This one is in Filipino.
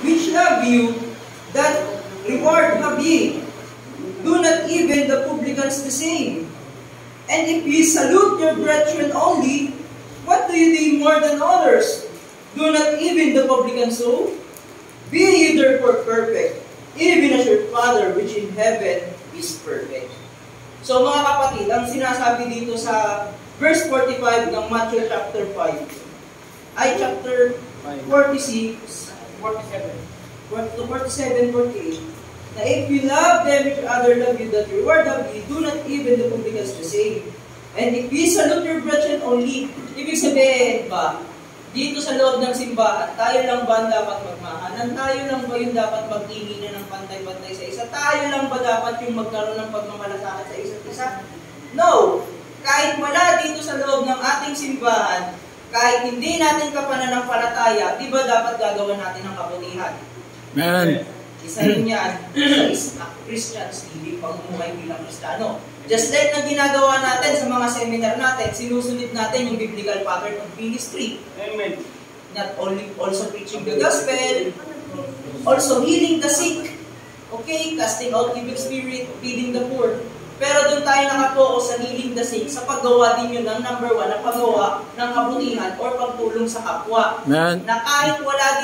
which love you, that reward have ye. Do not even the publicans the same. And if ye salute your brethren only, what do you do more than others? Do not even the publicans so? Be ye therefore perfect, even as your Father which in heaven is perfect. So mga kapatid, ang sinasabi dito sa verse 45 ng Matthew chapter 5, ay chapter 46, 47, 48, na if you love them which other love you, that reward of you, do not even the publicans the same. And if you salute your brethren only, ibig sabihin ba, dito sa loob ng simbahan, tayo lang ba ang dapat magmahalan? Tayo lang ba yung dapat magtinginan ng pantay-pantay sa isa? Tayo lang ba dapat yung magkaroon ng pagmamalasakit sa isa't isa? No! Kahit wala dito sa loob ng ating simbahan, kahit hindi natin kapananampalataya, di ba dapat gagawa natin ang kabutihan? Amen. Isa rin yan sa Christians, hindi pamumuhay bilang Kristiyano. Just like na ginagawa natin sa mga seminar natin, sinusunod natin yung biblical pattern of ministry. Amen. Not only also preaching the gospel, also healing the sick, okay, casting out evil spirit, feeding the poor. Pero doon tayo nakapokus sa healing the sick, sa paggawa din yun ng number 1, na paggawa ng kabutihan or pagtulong sa kapwa. Amen. Na kahit wala din